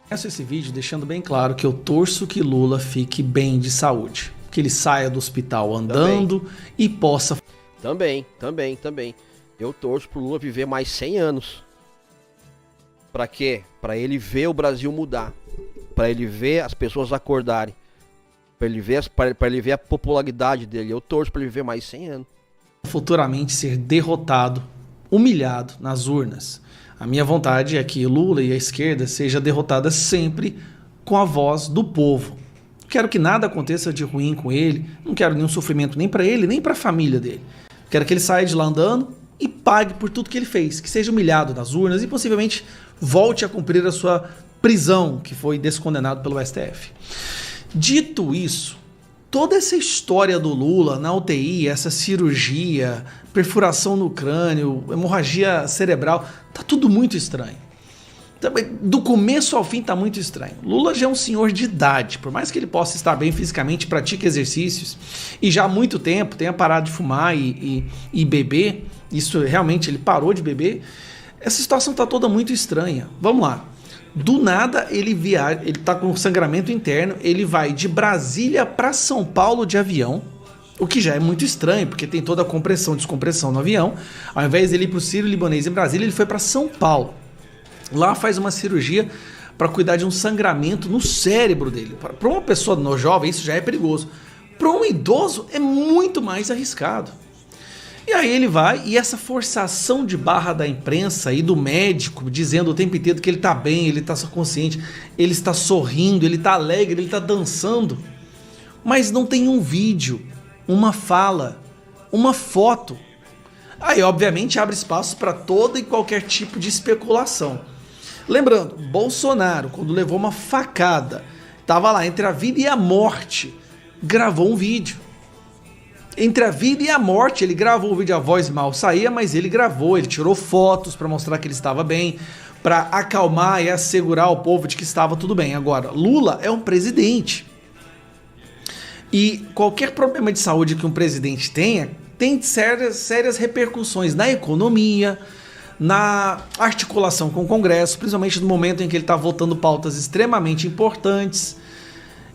Começo esse vídeo deixando bem claro que eu torço que Lula fique bem de saúde. Que ele saia do hospital andando e possa... Também. Eu torço pro Lula viver mais 100 anos. Pra quê? Pra ele ver o Brasil mudar. Pra ele ver as pessoas acordarem. Pra ele ver a popularidade dele. Eu torço pra ele viver mais 100 anos. Futuramente ser derrotado, humilhado nas urnas. A minha vontade é que Lula e a esquerda seja derrotada sempre com a voz do povo. Não quero que nada aconteça de ruim com ele, não quero nenhum sofrimento nem para ele, nem para a família dele. Quero que ele saia de lá andando e pague por tudo que ele fez, que seja humilhado nas urnas e possivelmente volte a cumprir a sua prisão, que foi descondenado pelo STF. Dito isso, toda essa história do Lula na UTI, essa cirurgia, perfuração no crânio, hemorragia cerebral, tá tudo muito estranho. Do começo ao fim tá muito estranho. Lula já é um senhor de idade, por mais que ele possa estar bem fisicamente, pratique exercícios e já há muito tempo tenha parado de fumar e beber, isso realmente ele parou de beber, essa situação tá toda muito estranha. Vamos lá. Do nada ele viaja, ele tá com sangramento interno, ele vai de Brasília para São Paulo de avião, o que já é muito estranho, porque tem toda a compressão e descompressão no avião. Ao invés de ele ir para o Sírio-Libanês em Brasília, ele foi para São Paulo. Lá faz uma cirurgia para cuidar de um sangramento no cérebro dele. Para uma pessoa jovem isso já é perigoso. Para um idoso é muito mais arriscado. E aí ele vai, e essa forçação de barra da imprensa e do médico, dizendo o tempo inteiro que ele está bem, ele está consciente, ele está sorrindo, ele está alegre, ele está dançando. Mas não tem um vídeo, uma fala, uma foto. Aí obviamente abre espaço para todo e qualquer tipo de especulação. Lembrando, Bolsonaro, quando levou uma facada, estava lá entre a vida e a morte, gravou um vídeo. Entre a vida e a morte, ele gravou o vídeo, a voz mal saía, mas ele gravou, ele tirou fotos para mostrar que ele estava bem, para acalmar e assegurar o povo de que estava tudo bem. Agora, Lula é um presidente. E qualquer problema de saúde que um presidente tenha, tem sérias repercussões na economia, na articulação com o Congresso, principalmente no momento em que ele está votando pautas extremamente importantes.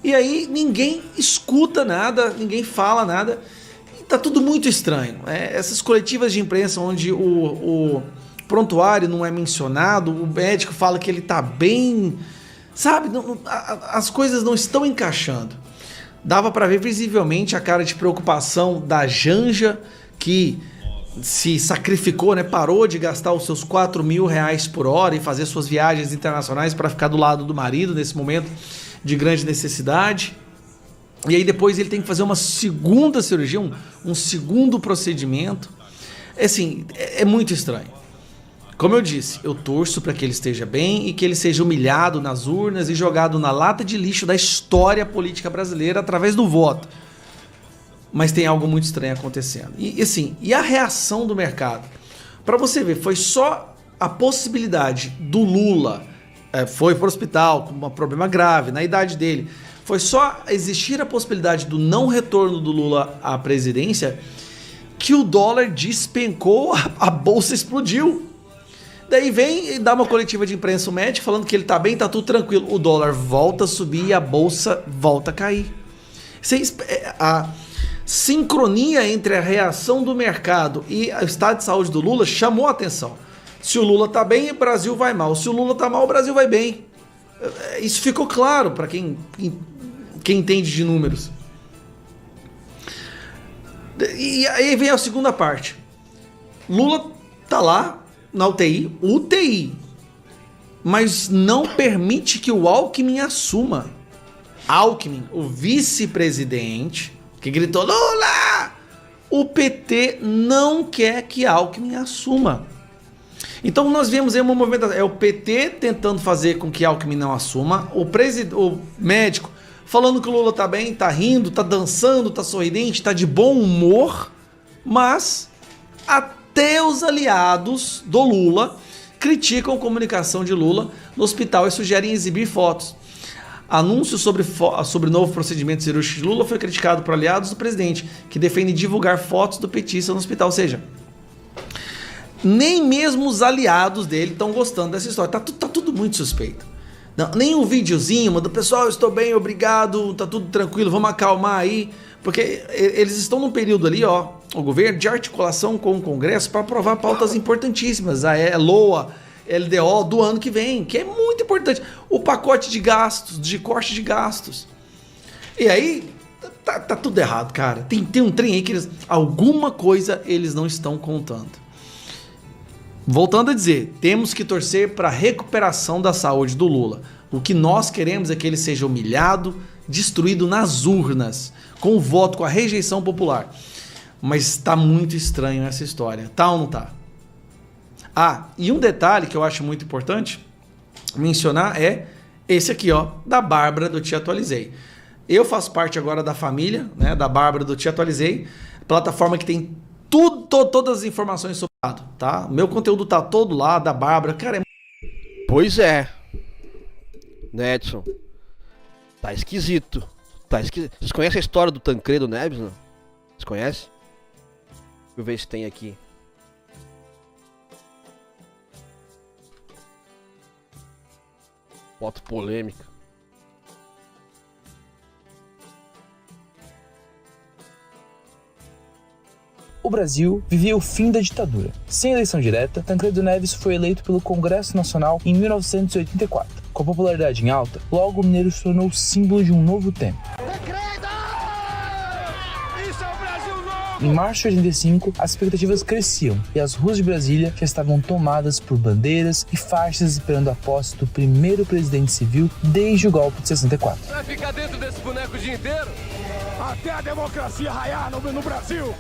E aí ninguém escuta nada, ninguém fala nada. Tá tudo muito estranho. Essas coletivas de imprensa onde o prontuário não é mencionado, o médico fala que ele tá bem, sabe? As coisas não estão encaixando. Dava para ver visivelmente a cara de preocupação da Janja, que se sacrificou, né? Parou de gastar os seus R$4.000 por hora e fazer suas viagens internacionais para ficar do lado do marido nesse momento de grande necessidade. E aí depois ele tem que fazer uma segunda cirurgia, um segundo procedimento. Assim, é muito estranho. Como eu disse, eu torço para que ele esteja bem e que ele seja humilhado nas urnas e jogado na lata de lixo da história política brasileira através do voto. Mas tem algo muito estranho acontecendo. E a reação do mercado? Para você ver, foi só a possibilidade do Lula, foi para o hospital com um problema grave, na idade dele, foi só existir a possibilidade do não retorno do Lula à presidência que o dólar despencou, a bolsa explodiu. Daí vem e dá uma coletiva de imprensa o médico falando que ele tá bem, tá tudo tranquilo. O dólar volta a subir e a bolsa volta a cair. A sincronia entre a reação do mercado e o estado de saúde do Lula chamou a atenção. Se o Lula tá bem, o Brasil vai mal. Se o Lula tá mal, o Brasil vai bem. Isso ficou claro para quem entende de números. E aí vem a segunda parte. Lula tá lá na UTI, mas não permite que o Alckmin assuma. Alckmin, o vice-presidente, que gritou Lula! O PT não quer que Alckmin assuma. Então nós vemos aí uma movimentação, é o PT tentando fazer com que Alckmin não assuma, o médico falando que o Lula tá bem, tá rindo, tá dançando, tá sorridente, tá de bom humor, mas até os aliados do Lula criticam a comunicação de Lula no hospital e sugerem exibir fotos. Anúncio sobre novo procedimento cirúrgico de Lula foi criticado por aliados do presidente, que defendem divulgar fotos do petista no hospital, ou seja, nem mesmo os aliados dele estão gostando dessa história. Tá tudo muito suspeito. Não, nem um videozinho, manda, pessoal, eu estou bem, obrigado, tá tudo tranquilo, vamos acalmar aí. Porque eles estão num período ali, ó, o governo, de articulação com o Congresso para aprovar pautas importantíssimas. A LOA, LDO do ano que vem, que é muito importante. O pacote de gastos, de corte de gastos. E aí, tá tudo errado, cara. Tem um trem aí que alguma coisa eles não estão contando. Voltando a dizer, temos que torcer para a recuperação da saúde do Lula. O que nós queremos é que ele seja humilhado, destruído nas urnas, com o voto, com a rejeição popular. Mas tá muito estranho essa história, tá ou não tá? Ah, e um detalhe que eu acho muito importante mencionar é esse aqui, ó, da Bárbara do Te Atualizei. Eu faço parte agora da família, né, da Bárbara do Te Atualizei, plataforma que tem todas as informações sobre o lado, tá? Meu conteúdo tá todo lá, da Bárbara, cara, é... Pois é, né, Edson? Tá esquisito. Vocês conhecem a história do Tancredo Neves, não? Vocês conhecem? Deixa eu ver se tem aqui. Foto polêmica. O Brasil vivia o fim da ditadura. Sem eleição direta, Tancredo Neves foi eleito pelo Congresso Nacional em 1984. Com a popularidade em alta, logo o mineiro se tornou símbolo de um novo tempo. Em março de 85, as expectativas cresciam e as ruas de Brasília já estavam tomadas por bandeiras e faixas esperando a posse do primeiro presidente civil desde o golpe de 64. Vai ficar dentro desse boneco o dia inteiro? Até a democracia raiar no Brasil!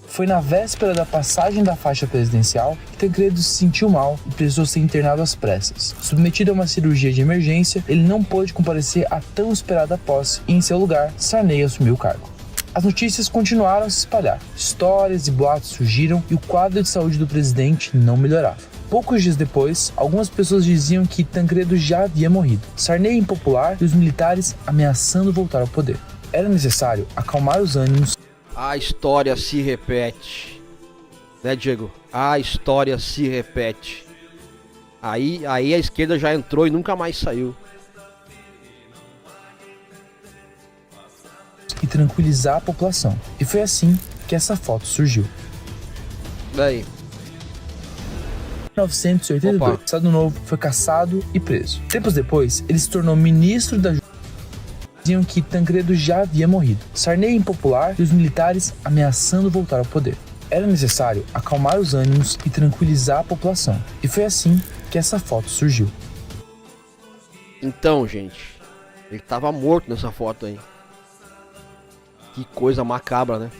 Foi na véspera da passagem da faixa presidencial que Tancredo se sentiu mal e precisou ser internado às pressas. Submetido a uma cirurgia de emergência, ele não pôde comparecer à tão esperada posse e, em seu lugar, Sarney assumiu o cargo. As notícias continuaram a se espalhar, histórias e boatos surgiram e o quadro de saúde do presidente não melhorava. Poucos dias depois, algumas pessoas diziam que Tancredo já havia morrido, Sarney impopular e os militares ameaçando voltar ao poder. Era necessário acalmar os ânimos. A história se repete, né, Diego? A história se repete. Aí a esquerda já entrou e nunca mais saiu. E tranquilizar a população. E foi assim que essa foto surgiu. Daí. Em 1982, Estado Novo foi cassado e preso. Tempos depois, ele se tornou ministro da Justiça. Diziam que Tancredo já havia morrido. Sarney impopular e os militares ameaçando voltar ao poder. Era necessário acalmar os ânimos e tranquilizar a população. E foi assim que essa foto surgiu. Então, gente, ele tava morto nessa foto aí. Que coisa macabra, né?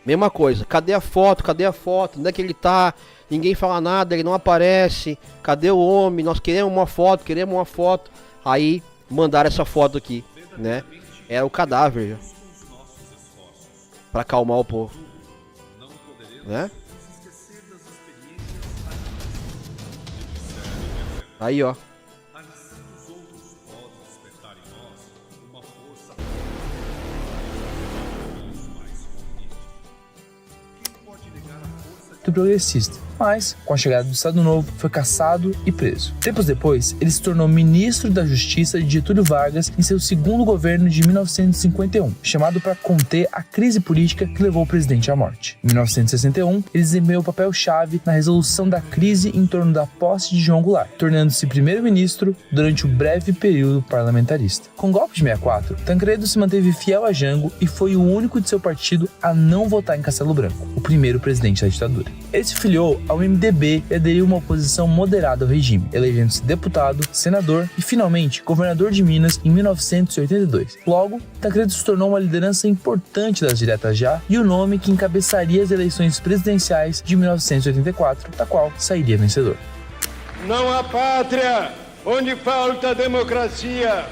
Mesma coisa, cadê a foto? Cadê a foto? Onde é que ele tá? Ninguém fala nada, ele não aparece. Cadê o homem? Nós queremos uma foto, queremos uma foto. Aí mandaram essa foto aqui, né? Era o cadáver já. Pra acalmar o povo, né? Aí, ó. Progressista, mas com a chegada do Estado Novo foi cassado e preso. Tempos depois, ele se tornou ministro da Justiça de Getúlio Vargas em seu segundo governo de 1951, chamado para conter a crise política que levou o presidente à morte. Em 1961, ele desempenhou papel-chave na resolução da crise em torno da posse de João Goulart, tornando-se primeiro-ministro durante o breve período parlamentarista. Com o golpe de 64, Tancredo se manteve fiel a Jango e foi o único de seu partido a não votar em Castelo Branco, o primeiro presidente da ditadura. Ele se filiou ao MDB e aderiu a uma oposição moderada ao regime, elegendo-se deputado, senador e, finalmente, governador de Minas em 1982. Logo, Tancredo se tornou uma liderança importante das diretas já e o nome que encabeçaria as eleições presidenciais de 1984, da qual sairia vencedor. Não há pátria onde falta democracia.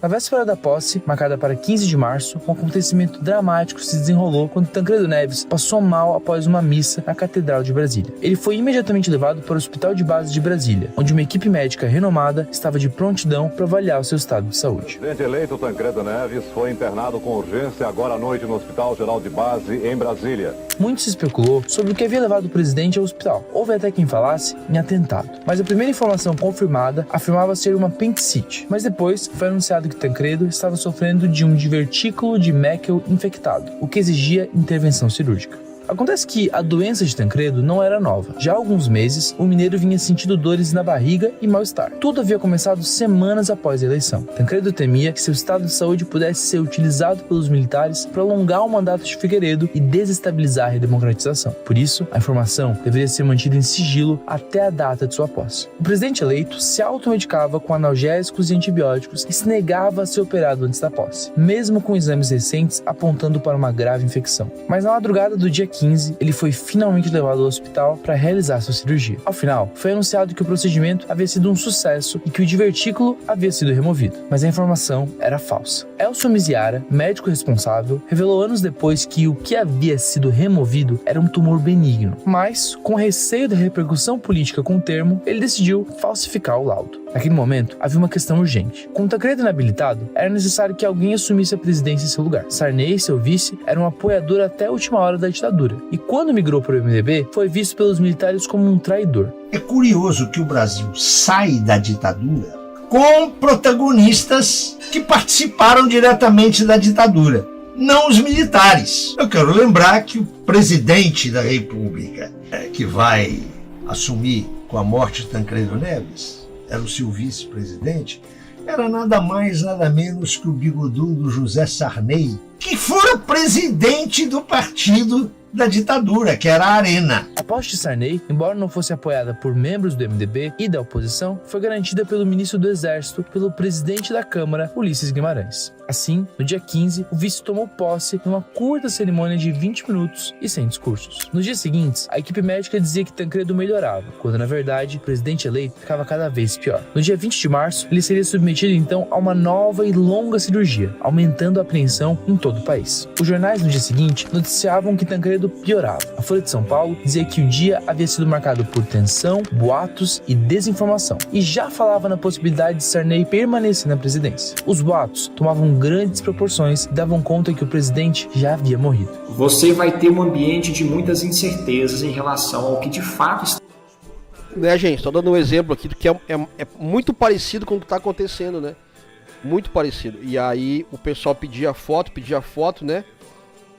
Na véspera da posse, marcada para 15 de março, um acontecimento dramático se desenrolou quando Tancredo Neves passou mal após uma missa na Catedral de Brasília. Ele foi imediatamente levado para o Hospital de Base de Brasília, onde uma equipe médica renomada estava de prontidão para avaliar o seu estado de saúde. O presidente eleito Tancredo Neves foi internado com urgência agora à noite no Hospital Geral de Base, em Brasília. Muito se especulou sobre o que havia levado o presidente ao hospital. Houve até quem falasse em atentado. Mas a primeira informação confirmada afirmava ser uma apendicite. Mas depois foi anunciado que Tancredo estava sofrendo de um divertículo de Meckel infectado, o que exigia intervenção cirúrgica. Acontece que a doença de Tancredo não era nova. Já há alguns meses, o mineiro vinha sentindo dores na barriga e mal-estar. Tudo havia começado semanas após a eleição. Tancredo temia que seu estado de saúde pudesse ser utilizado pelos militares para alongar o mandato de Figueiredo e desestabilizar a redemocratização. Por isso, a informação deveria ser mantida em sigilo até a data de sua posse. O presidente eleito se automedicava com analgésicos e antibióticos e se negava a ser operado antes da posse, mesmo com exames recentes apontando para uma grave infecção. Mas na madrugada do dia 15, ele foi finalmente levado ao hospital para realizar sua cirurgia. Ao final, foi anunciado que o procedimento havia sido um sucesso e que o divertículo havia sido removido, mas a informação era falsa. Elcio Miziara, médico responsável, revelou anos depois que o que havia sido removido era um tumor benigno, mas, com receio da repercussão política com o termo, ele decidiu falsificar o laudo. Naquele momento, havia uma questão urgente. Com Tancredo inabilitado, era necessário que alguém assumisse a presidência em seu lugar. Sarney, seu vice, era um apoiador até a última hora da ditadura, e quando migrou para o MDB, foi visto pelos militares como um traidor. É curioso que o Brasil sai da ditadura com protagonistas que participaram diretamente da ditadura, não os militares. Eu quero lembrar que o presidente da República, que vai assumir com a morte de Tancredo Neves, era o seu vice-presidente, era nada mais, nada menos que o bigodudo José Sarney, que fora presidente do partido da ditadura, que era a Arena. A posse de Sarney, embora não fosse apoiada por membros do MDB e da oposição, foi garantida pelo ministro do Exército, pelo presidente da Câmara, Ulisses Guimarães. Assim, no dia 15, o vice tomou posse numa curta cerimônia de 20 minutos e sem discursos. Nos dias seguintes, a equipe médica dizia que Tancredo melhorava, quando na verdade o presidente eleito ficava cada vez pior. No dia 20 de março, ele seria submetido então a uma nova e longa cirurgia, aumentando a apreensão em todo o país. Os jornais no dia seguinte noticiavam que Tancredo piorava. A Folha de São Paulo dizia que o dia havia sido marcado por tensão, boatos e desinformação, e já falava na possibilidade de Sarney permanecer na presidência. Os boatos tomavam grandes proporções e davam conta que o presidente já havia morrido. Você vai ter um ambiente de muitas incertezas em relação ao que de fato está... Gente, estou dando um exemplo aqui que é muito parecido com o que está acontecendo, né? Muito parecido. E aí o pessoal pedia foto, né?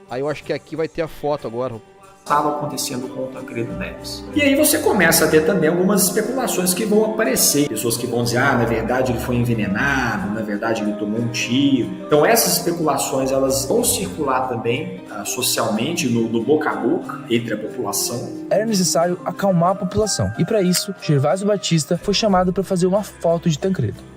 Aí eu acho que aqui vai ter a foto agora. Estava acontecendo com o Tancredo Neves. E aí você começa a ter também algumas especulações que vão aparecer. Pessoas que vão dizer, na verdade ele foi envenenado, na verdade ele tomou um tiro. Então essas especulações elas vão circular também socialmente, no boca a boca, entre a população. Era necessário acalmar a população. E para isso, Gervásio Batista foi chamado para fazer uma foto de Tancredo.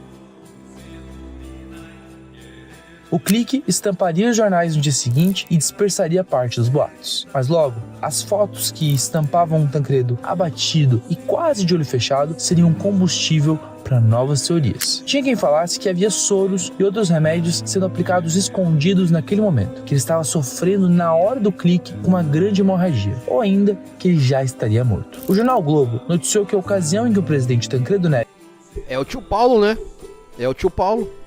O clique estamparia os jornais no dia seguinte e dispersaria parte dos boatos. Mas logo, as fotos que estampavam Tancredo abatido e quase de olho fechado seriam combustível para novas teorias. Tinha quem falasse que havia soros e outros remédios sendo aplicados escondidos naquele momento, que ele estava sofrendo na hora do clique com uma grande hemorragia, ou ainda que ele já estaria morto. O jornal o Globo noticiou que a ocasião em que o presidente Tancredo Neves... É o tio Paulo, né? É o tio Paulo.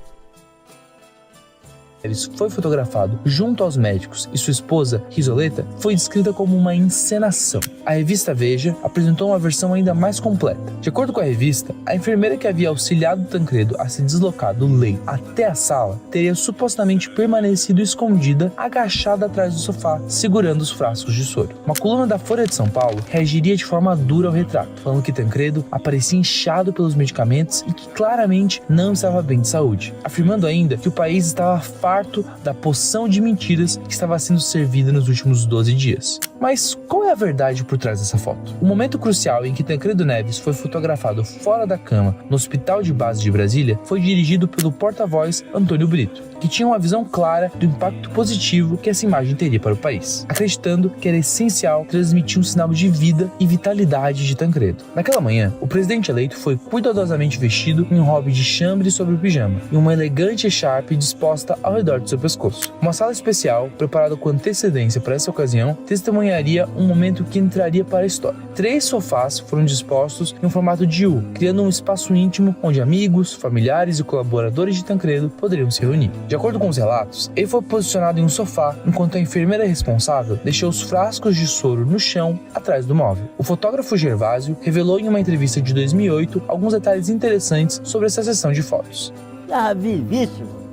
Foi fotografado junto aos médicos e sua esposa, Risoleta, foi descrita como uma encenação. A revista Veja apresentou uma versão ainda mais completa. De acordo com a revista, a enfermeira que havia auxiliado Tancredo a se deslocar do leito até a sala teria supostamente permanecido escondida, agachada atrás do sofá, segurando os frascos de soro. Uma coluna da Folha de São Paulo reagiria de forma dura ao retrato, falando que Tancredo aparecia inchado pelos medicamentos e que claramente não estava bem de saúde, afirmando ainda que o país estava farto farto da poção de mentiras que estava sendo servida nos últimos 12 dias. Mas qual é a verdade por trás dessa foto? O momento crucial em que Tancredo Neves foi fotografado fora da cama no Hospital de Base de Brasília foi dirigido pelo porta-voz Antônio Brito, que tinha uma visão clara do impacto positivo que essa imagem teria para o país, acreditando que era essencial transmitir um sinal de vida e vitalidade de Tancredo. Naquela manhã, o presidente eleito foi cuidadosamente vestido em um hobby de chambre sobre o pijama e uma elegante echarpe disposta ao redor de seu pescoço. Uma sala especial, preparada com antecedência para essa ocasião, testemunharia um momento que entraria para a história. 3 sofás foram dispostos em um formato de U, criando um espaço íntimo onde amigos, familiares e colaboradores de Tancredo poderiam se reunir. De acordo com os relatos, ele foi posicionado em um sofá enquanto a enfermeira responsável deixou os frascos de soro no chão atrás do móvel. O fotógrafo Gervásio revelou em uma entrevista de 2008 alguns detalhes interessantes sobre essa sessão de fotos. Ah, vivíssimo.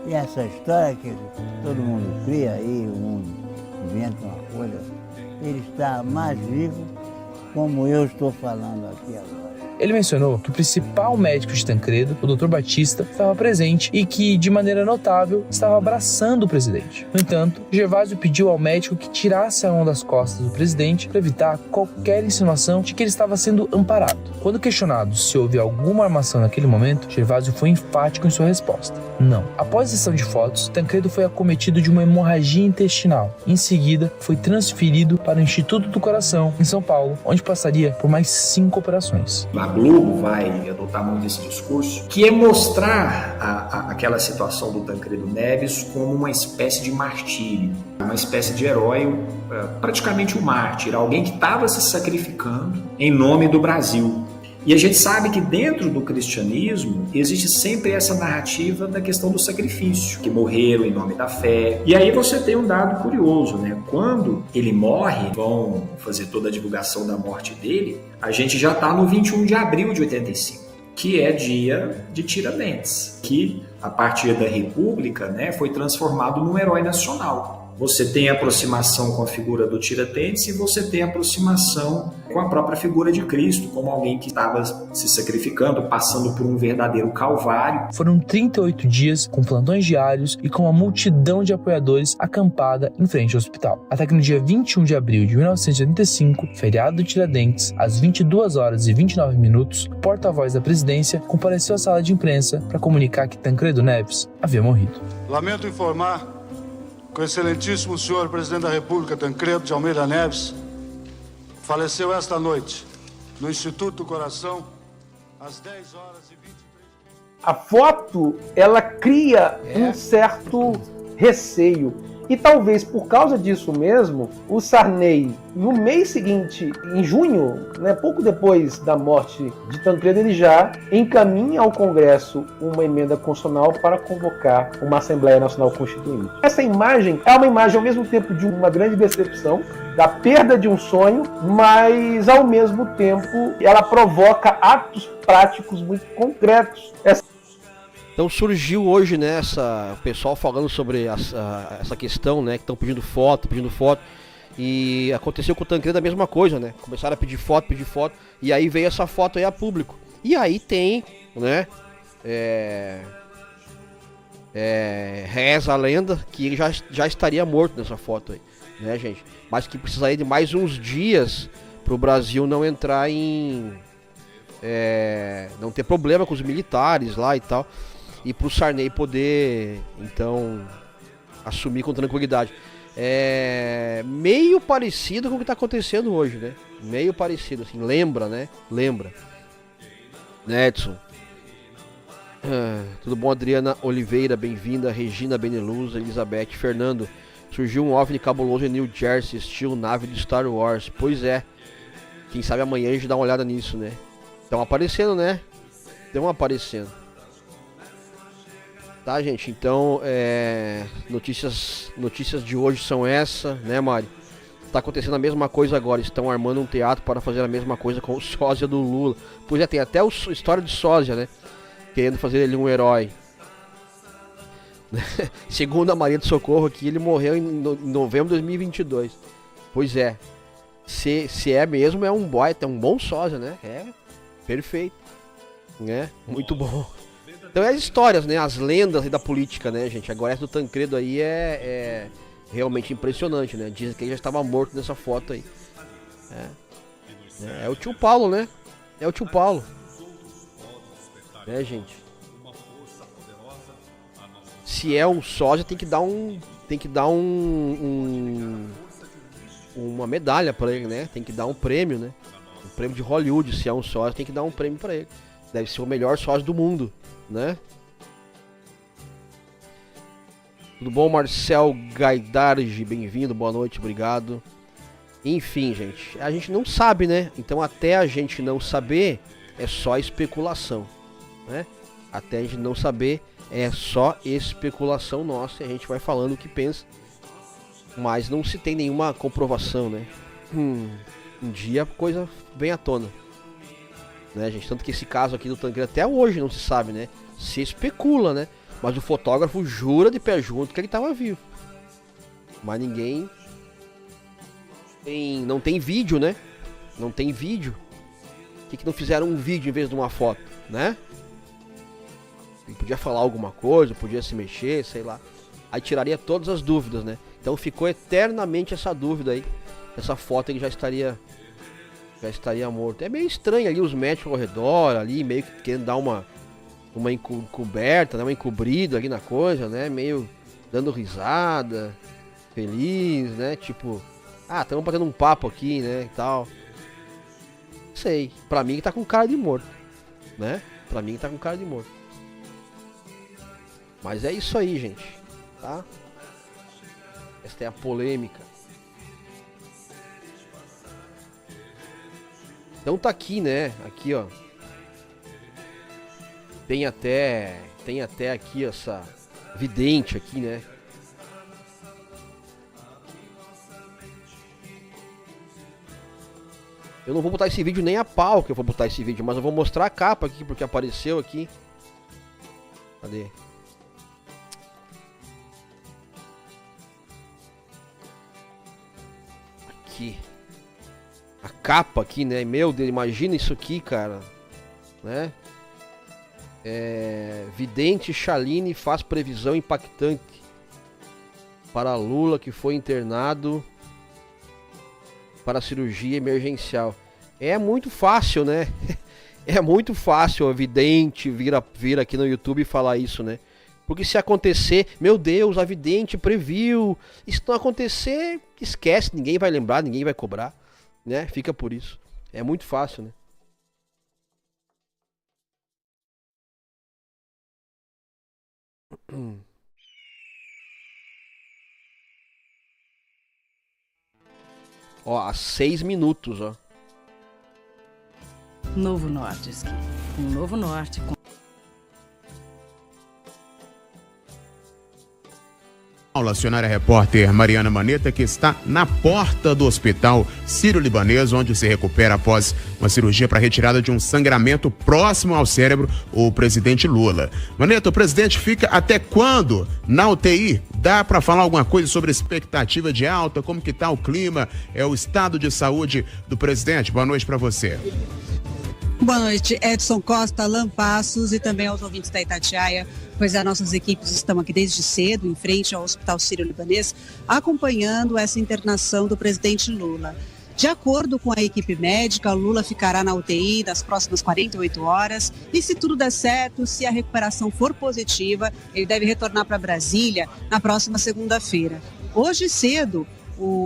E essa história que todo mundo cria aí, o mundo inventa uma coisa, ele está mais vivo como eu estou falando aqui agora. Ele mencionou que o principal médico de Tancredo, o Dr. Batista, estava presente e que, de maneira notável, estava abraçando o presidente. No entanto, Gervásio pediu ao médico que tirasse a mão das costas do presidente para evitar qualquer insinuação de que ele estava sendo amparado. Quando questionado se houve alguma armação naquele momento, Gervásio foi enfático em sua resposta: não. Após a sessão de fotos, Tancredo foi acometido de uma hemorragia intestinal. Em seguida, foi transferido para o Instituto do Coração, em São Paulo, onde passaria por mais 5 operações. A Globo vai adotar muito esse discurso, que é mostrar aquela situação do Tancredo Neves como uma espécie de martírio, uma espécie de herói, praticamente um mártir, alguém que estava se sacrificando em nome do Brasil. E a gente sabe que dentro do cristianismo existe sempre essa narrativa da questão do sacrifício, que morreram em nome da fé. E aí você tem um dado curioso, né? Quando ele morre, vão fazer toda a divulgação da morte dele, a gente já está no 21 de abril de 85, que é dia de Tiradentes, que a partir da República, né, foi transformado num herói nacional. Você tem a aproximação com a figura do Tiradentes e você tem a aproximação com a própria figura de Cristo, como alguém que estava se sacrificando, passando por um verdadeiro calvário. Foram 38 dias com plantões diários e com uma multidão de apoiadores acampada em frente ao hospital. Até que no dia 21 de abril de 1985, feriado do Tiradentes, às 22h29, o porta-voz da presidência compareceu à sala de imprensa para comunicar que Tancredo Neves havia morrido. Lamento informar que o excelentíssimo senhor presidente da República, Tancredo de Almeida Neves, faleceu esta noite no Instituto do Coração às 10h23. A foto, ela cria um certo receio. E talvez por causa disso mesmo, o Sarney, no mês seguinte, em junho, né, pouco depois da morte de Tancredo, ele já encaminha ao Congresso uma emenda constitucional para convocar uma Assembleia Nacional Constituinte. Essa imagem é uma imagem ao mesmo tempo de uma grande decepção, da perda de um sonho, mas ao mesmo tempo ela provoca atos práticos muito concretos. Então surgiu hoje, né, o pessoal falando sobre essa questão, né, que estão pedindo foto, e aconteceu com o Tancredo a mesma coisa, né, começaram a pedir foto, e aí veio essa foto aí a público, e aí tem, né, reza a lenda que ele já estaria morto nessa foto aí, né, gente, mas que precisaria de mais uns dias pro Brasil não entrar em, não ter problema com os militares lá e tal, e pro Sarney poder, então, assumir com tranquilidade. É meio parecido com o que tá acontecendo hoje, né? Meio parecido, assim, lembra, né? Lembra. Edson. Tudo bom, Adriana Oliveira, bem-vinda. Regina Beneluz, Elizabeth, Fernando. Surgiu um OVNI cabuloso em New Jersey, estilo nave de Star Wars. Pois é. Quem sabe amanhã a gente dá uma olhada nisso, né? Estão aparecendo, né? Estão aparecendo. Tá, gente, então notícias de hoje são essa, né, Mari? Tá acontecendo a mesma coisa agora, estão armando um teatro para fazer a mesma coisa com o sósia do Lula. Pois é, tem até a história de sósia, né? Querendo fazer ele um herói. Segundo a Maria do Socorro aqui, ele morreu em novembro de 2022. Pois é, se é mesmo, é um bom sósia, né? É, perfeito, né? Muito bom. Então é as histórias, né? As lendas aí da política, né, gente? Agora essa do Tancredo aí é realmente impressionante, né? Dizem que ele já estava morto nessa foto aí. É o tio Paulo, né? É o tio Paulo. Gente? Se é um sósia, tem que dar uma medalha pra ele, né? Tem que dar um prêmio, né? Um prêmio de Hollywood. Se é um sósia, tem que dar um prêmio pra ele. Deve ser o melhor sósia do mundo, né? Tudo bom, Marcel Gaidarge? Bem-vindo, boa noite, obrigado. Enfim, gente, a gente não sabe, né? Então até a gente não saber é só especulação, né? Até a gente não saber é só especulação nossa e a gente vai falando o que pensa, mas não se tem nenhuma comprovação, né? Um dia a coisa vem à tona, né, gente? Tanto que esse caso aqui do Tancredo até hoje não se sabe, né? Se especula, né? Mas o fotógrafo jura de pé junto que ele estava vivo. Mas ninguém... Não tem vídeo, né? Não tem vídeo. Por que não fizeram um vídeo em vez de uma foto, né? Ele podia falar alguma coisa, podia se mexer, sei lá. Aí tiraria todas as dúvidas, né? Então ficou eternamente essa dúvida aí. Essa foto ele já estaria morto. É meio estranho ali os médicos ao redor, ali meio que querendo dar uma encoberta, né? Uma encobrida ali na coisa, né? Meio dando risada, feliz, né? Tipo, estamos batendo um papo aqui, né? E tal. Sei, pra mim tá com cara de morto, né? Pra mim tá com cara de morto. Mas é isso aí, gente, tá? Esta é a polêmica. Então tá aqui, né? Aqui, ó. Tem até aqui essa vidente aqui, né? Eu não vou botar esse vídeo nem a pau que eu vou botar esse vídeo, mas eu vou mostrar a capa aqui porque apareceu aqui. Cadê? Aqui. A capa aqui, né? Meu Deus, imagina isso aqui, cara. Né? Vidente Chaline faz previsão impactante para Lula que foi internado para cirurgia emergencial. É muito fácil, né? É muito fácil a vidente vir aqui no YouTube e falar isso, né? Porque se acontecer, meu Deus, a vidente previu. Isso não acontecer, esquece, ninguém vai lembrar, ninguém vai cobrar, né? Fica por isso. É muito fácil, né? Ó, há 6 minutos, ó. Novo Nordisk. Um novo norte com... Acionar a repórter Mariana Maneta, que está na porta do hospital sírio-libanês, onde se recupera após uma cirurgia para retirada de um sangramento próximo ao cérebro, o presidente Lula. Maneta, o presidente fica até quando na UTI? Dá para falar alguma coisa sobre a expectativa de alta? Como que tá o clima? O estado de saúde do presidente? Boa noite para você. Boa noite, Edson Costa, Alan Passos e também aos ouvintes da Itatiaia. Pois é, nossas equipes estão aqui desde cedo, em frente ao Hospital Sírio-Libanês, acompanhando essa internação do presidente Lula. De acordo com a equipe médica, Lula ficará na UTI nas próximas 48 horas e, se tudo der certo, se a recuperação for positiva, ele deve retornar para Brasília na próxima segunda-feira. Hoje cedo,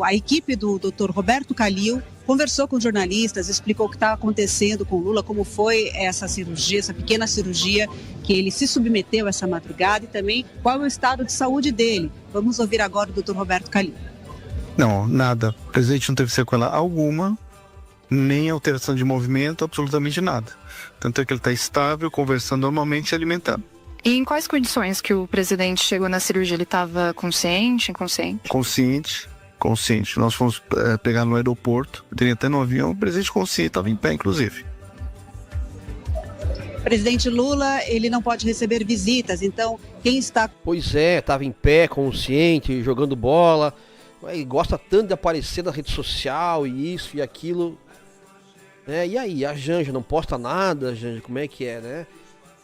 a equipe do Dr. Roberto Calil conversou com jornalistas, explicou o que está acontecendo com o Lula, como foi essa cirurgia, essa pequena cirurgia que ele se submeteu essa madrugada e também qual é o estado de saúde dele. Vamos ouvir agora o Dr. Roberto Calil. Não, nada. O presidente não teve sequela alguma, nem alteração de movimento, absolutamente nada. Tanto é que ele está estável, conversando normalmente e se alimentando. E em quais condições que o presidente chegou na cirurgia? Ele estava consciente, inconsciente? Consciente. Nós fomos pegar no aeroporto, teria até no avião, o presidente consciente, estava em pé, inclusive. Presidente Lula, ele não pode receber visitas, então quem está... Pois é, estava em pé, consciente, jogando bola, ele gosta tanto de aparecer na rede social e isso e aquilo. E aí, a Janja não posta nada, Janja, como é que é, né?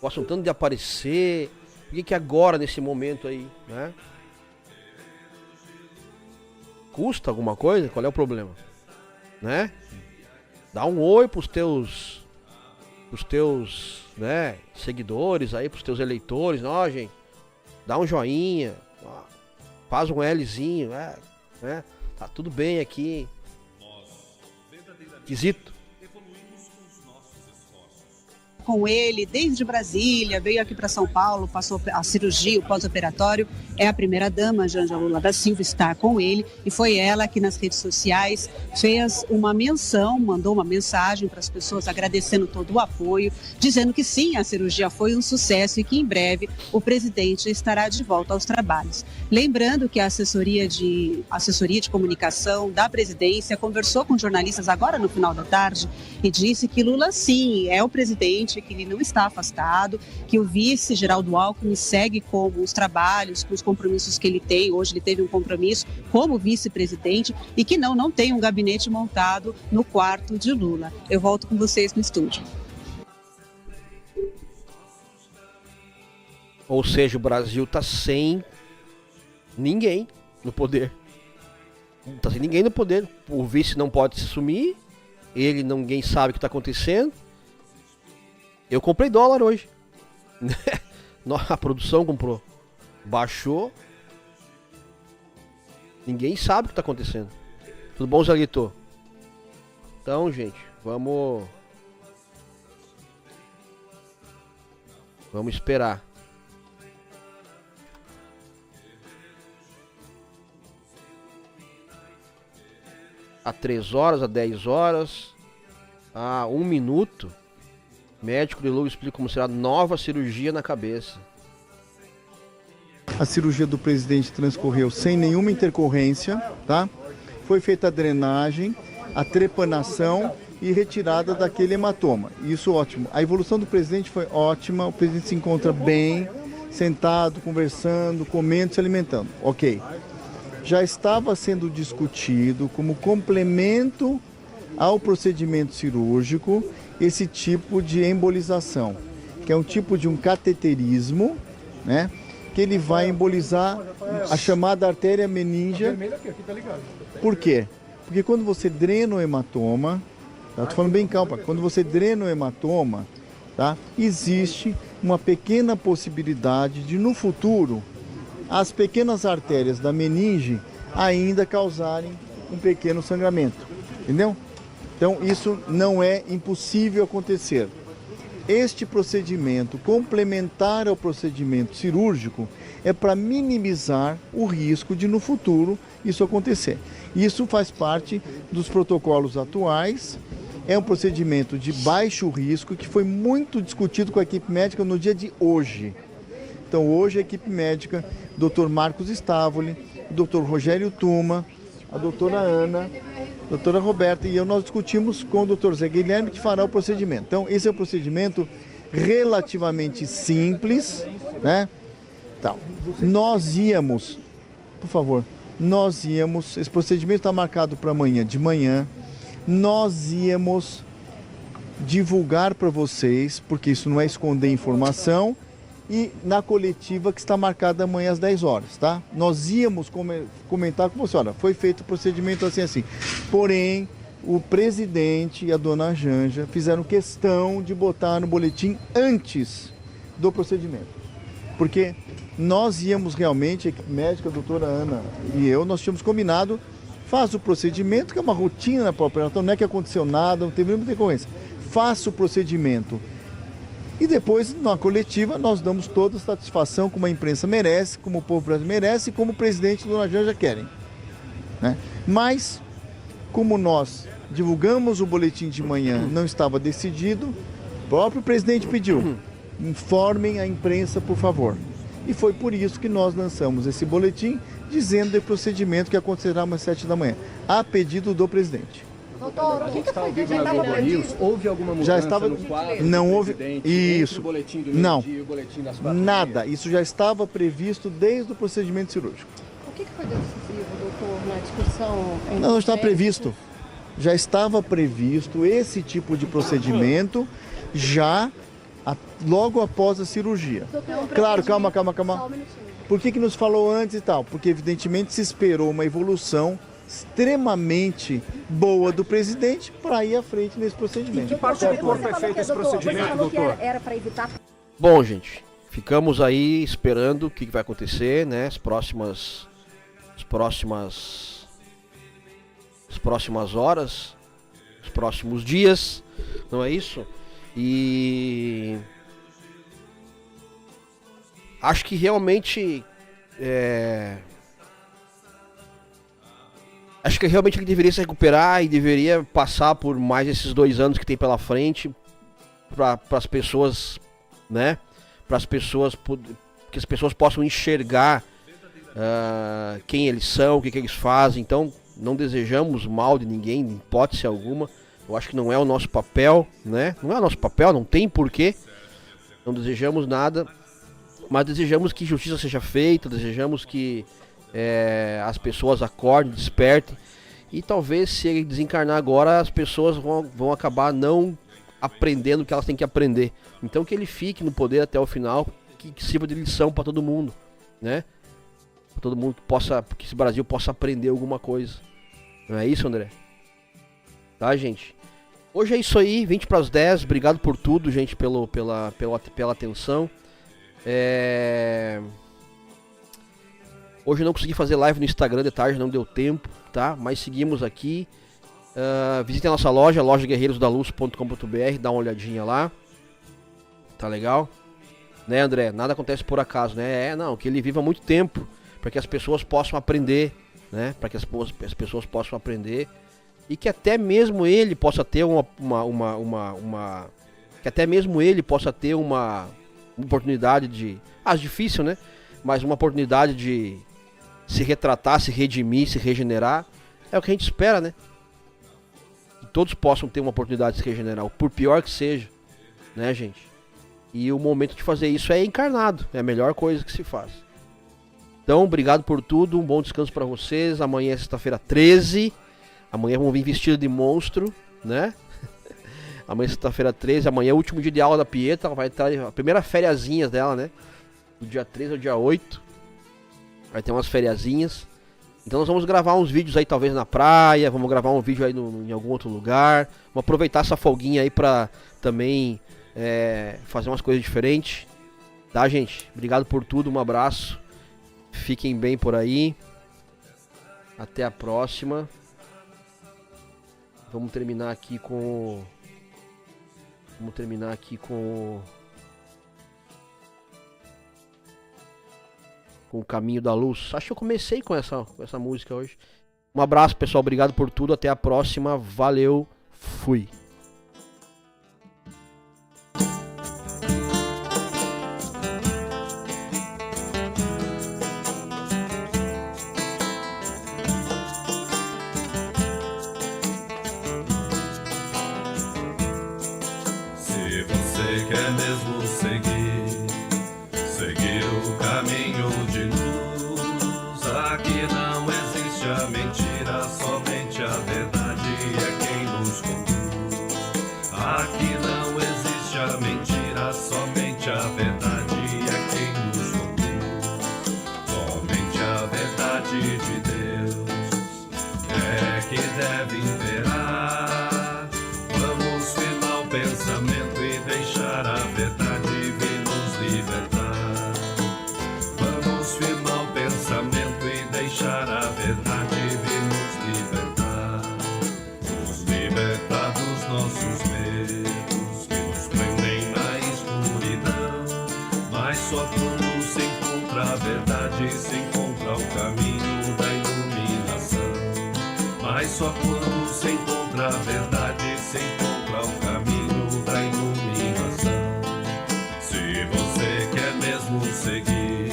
Gostam tanto de aparecer. Por que agora, nesse momento aí, né? Custa alguma coisa? Qual é o problema? Né? Dá um oi pros teus, né, seguidores aí, pros teus eleitores. Ó, gente, dá um joinha, ó, faz um Lzinho, né? Tá tudo bem aqui. Quesito. Com ele desde Brasília, veio aqui para São Paulo, passou a cirurgia, o pós-operatório. É a primeira-dama, Janja Lula da Silva, está com ele e foi ela que nas redes sociais fez uma menção, mandou uma mensagem para as pessoas agradecendo todo o apoio, dizendo que sim, a cirurgia foi um sucesso e que em breve o presidente estará de volta aos trabalhos. Lembrando que a assessoria de comunicação da presidência conversou com jornalistas agora no final da tarde e disse que Lula sim, é o presidente, que ele não está afastado, que o vice Geraldo Alckmin segue com os trabalhos, com os compromissos que ele tem. Hoje ele teve um compromisso como vice-presidente e que não tem um gabinete montado no quarto de Lula. Eu volto com vocês no estúdio. Ou seja, o Brasil tá sem ninguém no poder. Tá sem ninguém no poder. O vice não pode se sumir. Ninguém sabe o que tá acontecendo. Eu comprei dólar hoje. A produção comprou. Baixou. Ninguém sabe o que está acontecendo. Tudo bom, Zé Lito? Então, gente, vamos esperar. A 3 horas, a 10 horas, a 1 minuto. Médico de Lula explica como será a nova cirurgia na cabeça. A cirurgia do presidente transcorreu sem nenhuma intercorrência, tá? Foi feita a drenagem, a trepanação e retirada daquele hematoma. Isso ótimo. A evolução do presidente foi ótima, o presidente se encontra bem, sentado, conversando, comendo, se alimentando. Ok. Já estava sendo discutido como complemento ao procedimento cirúrgico esse tipo de embolização, que é um tipo de um cateterismo, né? Que ele vai embolizar a chamada artéria meningea. Por quê? Porque quando você drena o hematoma, tá? Tô falando bem calma, quando você drena o hematoma, tá? Existe uma pequena possibilidade de no futuro as pequenas artérias da meninge ainda causarem um pequeno sangramento, entendeu? Então isso não é impossível acontecer. Este procedimento complementar ao procedimento cirúrgico é para minimizar o risco de no futuro isso acontecer. Isso faz parte dos protocolos atuais, é um procedimento de baixo risco que foi muito discutido com a equipe médica no dia de hoje. Então hoje a equipe médica, Dr. Marcos Stavoli, Dr. Rogério Tuma, a doutora Ana, a doutora Roberta e eu, nós discutimos com o doutor Zé Guilherme que fará o procedimento. Então, esse é um procedimento relativamente simples, né? Então, nós íamos, por favor, esse procedimento está marcado para amanhã de manhã, nós íamos divulgar para vocês, porque isso não é esconder informação, e na coletiva que está marcada amanhã às 10 horas, tá? Nós íamos comentar com você, olha, foi feito o procedimento assim. Porém, o presidente e a dona Janja fizeram questão de botar no boletim antes do procedimento. Porque nós íamos realmente, a equipe médica, a doutora Ana e eu, nós tínhamos combinado, faz o procedimento, que é uma rotina na própria operação, não é que aconteceu nada, não teve nenhuma decorrência. Faça o procedimento. E depois, na coletiva, nós damos toda a satisfação como a imprensa merece, como o povo brasileiro merece e como o presidente e a dona Janja querem, né? Mas, como nós divulgamos o boletim de manhã, não estava decidido, o próprio presidente pediu, informem a imprensa, por favor. E foi por isso que nós lançamos esse boletim, dizendo do procedimento que acontecerá às 7 da manhã, a pedido do presidente. Doutor, o que está ao vivo na Globo News? Houve alguma mudança já estava, no quadro não houve isso, o boletim do não, e o boletim das 4 nada, isso já estava previsto desde o procedimento cirúrgico. O que foi decisivo, doutor, na discussão? Não estava previsto, já estava previsto esse tipo de procedimento já logo após a cirurgia. Claro, calma. Só um minutinho. Por que nos falou antes e tal? Porque evidentemente se esperou uma evolução extremamente boa do presidente para ir à frente nesse procedimento. Que parte do corpo é feito esse procedimento, doutor? Era para evitar... Bom, gente, ficamos aí esperando o que vai acontecer, né? As próximas horas, os próximos dias, não é isso? E acho que realmente ele deveria se recuperar e deveria passar por mais esses 2 anos que tem pela frente para as pessoas, né? Para as pessoas, que as pessoas possam enxergar quem eles são, o que eles fazem. Então, não desejamos mal de ninguém, em hipótese alguma. Eu acho que não é o nosso papel, né? Não é o nosso papel, não tem porquê. Não desejamos nada, mas desejamos que justiça seja feita, desejamos que as pessoas acordem, despertem. E talvez, se ele desencarnar agora, as pessoas vão acabar não aprendendo o que elas têm que aprender. Então que ele fique no poder até o final, que sirva de lição para todo mundo, né? Para todo mundo que esse Brasil possa aprender alguma coisa. Não é isso, André? Tá, gente? Hoje é isso aí, 20 para as 10. Obrigado por tudo, gente, pela atenção. Hoje eu não consegui fazer live no Instagram de tarde, não deu tempo, tá? Mas seguimos aqui. Visitem a nossa loja, lojaguerreirosdaluz.com.br, dá uma olhadinha lá. Tá legal? Né, André? Nada acontece por acaso, né? Não, que ele viva muito tempo, para que as pessoas possam aprender, né? Para que as pessoas possam aprender. E que até mesmo ele possa ter que até mesmo ele possa ter uma oportunidade de... difícil, né? Mas uma oportunidade de se retratar, se redimir, se regenerar. É o que a gente espera, né? Que todos possam ter uma oportunidade de se regenerar, por pior que seja, né, gente? E o momento de fazer isso é encarnado, é a melhor coisa que se faz. Então, obrigado por tudo, um bom descanso para vocês. Amanhã é sexta-feira 13. Amanhã vamos vir vestido de monstro, né? Amanhã é sexta-feira 13, amanhã é o último dia de aula da Pietra, ela vai estar a primeira fériazinhas dela, né? Do dia 13 ao dia 8. Vai ter umas fériazinhas. Então nós vamos gravar uns vídeos aí, talvez na praia, vamos gravar um vídeo aí em algum outro lugar. Vamos aproveitar essa folguinha aí pra também fazer umas coisas diferentes. Tá, gente? Obrigado por tudo, um abraço. Fiquem bem por aí. Até a próxima. Vamos terminar aqui com o Caminho da Luz. Acho que eu comecei com essa música hoje. Um abraço, pessoal. Obrigado por tudo. Até a próxima. Valeu. Fui. Se você quer mesmo seguir o caminho de luz, aqui não existe a mentira, somente a verdade é quem nos conduz. Aqui não existe a mentira, somente a verdade é quem nos conduz. Somente a verdade de Deus é que deve imperar. Vamos firmar o pensamento e deixar a verdade vir nos libertar. Vamos firmar o pensamento e deixar a verdade vir nos libertar. Nos libertar dos nossos medos que nos prendem na escuridão. Mas só quando se encontra a verdade se encontra o caminho da iluminação. Mas só quando se encontra a verdade se encontra o caminho da iluminação. Se você quer mesmo seguir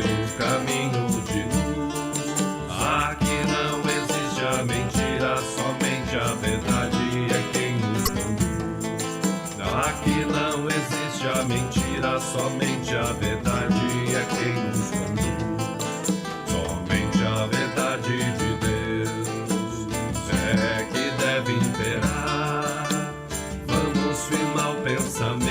o caminho de luz, aqui não existe a mentira, somente a verdade é quem nos conduz. Aqui não existe a mentira, somente a verdade é quem nos conduz. Somente a verdade de Deus é que deve imperar. Vamos firmar o pensamento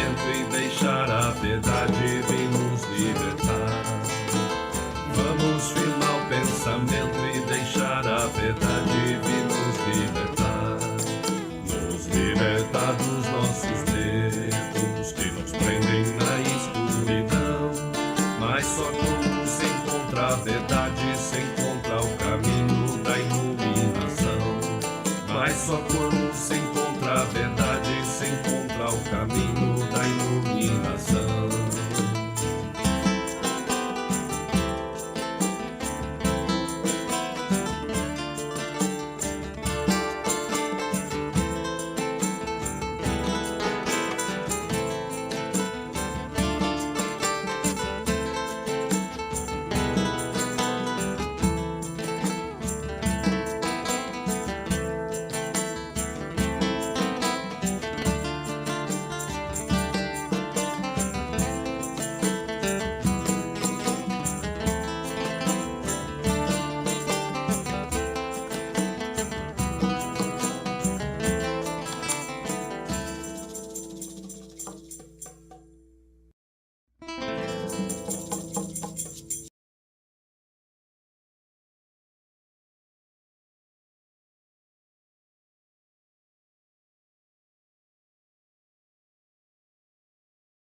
só quando se encontra a verdade, se encontra o caminho da iluminação.